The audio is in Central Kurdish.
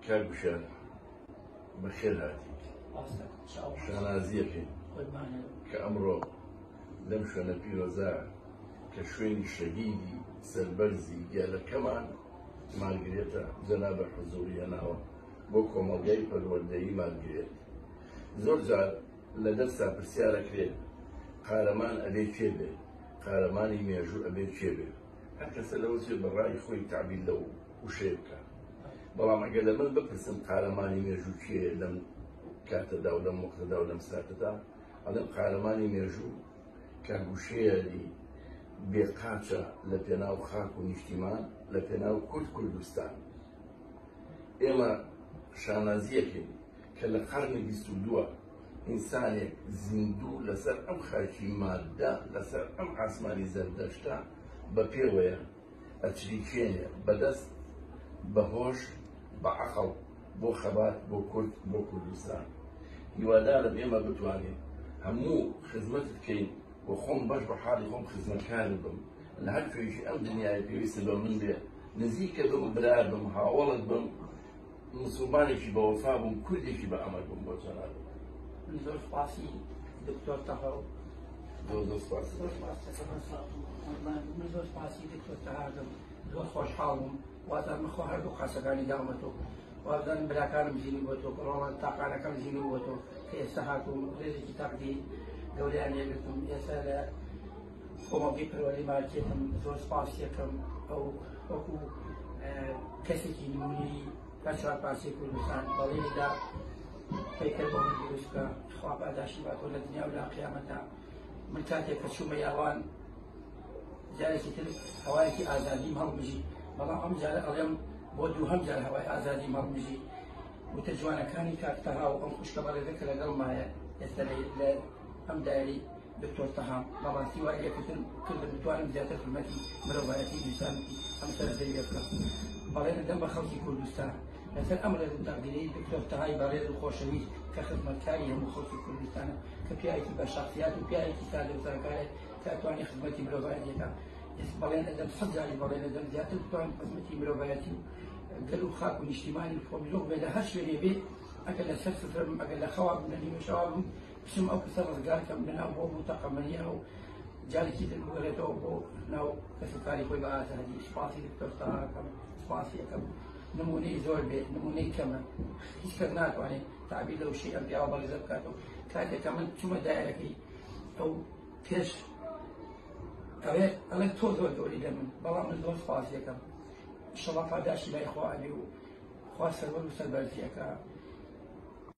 كاكوشان بخير هاتي شانازيكي كأمرو لمشونا بيروزا كشويني شهيدي سربرزي قال كمان مارغريتا جناب حضوري ناوى بوكو مالجاي بالوردي مارغريت زورجار لدرسا برسيارة كريت قارمان أبي تشيبه قارماني ميجو أبي تشيبه هكا سلوزي بالرأي خوي تعبير لو وشيبكا بلا ما قال من ببرسم قارماني ميجو تشي لم كاتا دا ولم مقتدا ولم ساتتا ألم قارماني ميجو كاغوشيالي بقاچا لبناو خاكو نشتمان لبناو كردستان إما شانازيكي كلا قرن بيستودوا إنسانك زندو لسر أم خاكي مادة لسر أم عاسماني زردشتا ببيوية أتريكينيا بدست بهوش بعقل بو خبات بو كرد بو كردستان يوادار بإما بتواني همو خدمتك كين وخم باش بحالي خم خدمة كاربم لهك في شيء أم دنيا بيويس بمن بيه نزيك بم برار بم هاولد بم مسلماني شي بوفا بم كردي شي بأمر بم بوتنار زور سپاسی دکتر تهاو زور سپاسی زور سپاسی دکتر تهاردم زور خوشحالم وادم خو هر دو قاسەکانی داومەتەوە وادم براکانم زیینی بۆتەوە ڕۆڵان تاقانەکەم زیینی بۆتەوە کە ئێستا هاتووم ڕێزێکی تاقدی گەوریان لێگرتم ئێستا لە کۆمەڵگەی پەروەردەی مارکێتم زۆر سپاسیەکەم ئەو وەکو کەسێکی نمونەی پەرچاو پاسی کوردستان بەڵێنیدا پیکر با من دیروز که خواب اداشی بات ولد دنیا ولا قیامتا من کاتێک کە چوومە یاوان جارێکی تر هەوایەکی ئازادیم هەڵبژی بەڵام ئەم جارە ئەڵێم بۆ دووهەم جار هەوای ئازادیم هەڵبژی وتە جوانەکانی کاک تەها و ئەم خوشکە بەڕێزەکە لەگەڵمایە ئێستا لە ئەم دایری دکتۆر تەهام بەڕاستی وای یەکتر کردم بتوانم زیاتر خزمەتی مرۆڤایەتی ئینسانیەتی ئەم سەرزەویە بکەم بەڵێنە دەم بە خەڵکی کوردستان لەسەر ئەم ڕێز تەقدیرەی دکتۆر تەهای بەڕێز و خۆشەویست کە خزمەتکاری هەموو خەڵکی کوردستانە کە پیاوێکی بە شەخسیات و پیاوێکی سادە و سەرکارێت کە ئەتوانێت خزمەتی مرۆڤایەتیەکە بەڵێن ئەدەم سەد جاری بەڵێن ئەدەم زیاتر بتوانم خزمەتی مرۆڤایەتی و گەل و خاک و نیشتیمانی خۆمزۆر بێ لە هەر شوێنێ بێ ئەگەر لەسەر سفرم ئەگەر لە خەوا بوو لە نیمە شەوا بووم بچم ئەو کەسە ڕزگارکەم بناو بۆ بوتەقەمەنیە و جارێکی تر بگەڕێتەوە بۆ ناو کەسبکاری خۆی بە ئازادی سوپاسی دکتۆر تەهاکەم سوپاسیەکەم نمونەی زۆر بێت نمونەی کەمە هیچ کەس ناتوانێت تعبیر لەو شەی ئەم پیاوە بەڕێزە بکاتەوە کاتێک کە من چوومە دایرەکەی ئەو پێش ئەوێت ئەڵێ تۆ زۆر گەوری لە من بەڵام من زۆر سوپاسیەکەم ئینشەڵڵا پاداشی لای خوا ئەبێ و خوا سەربەر و سەربەرزیەکە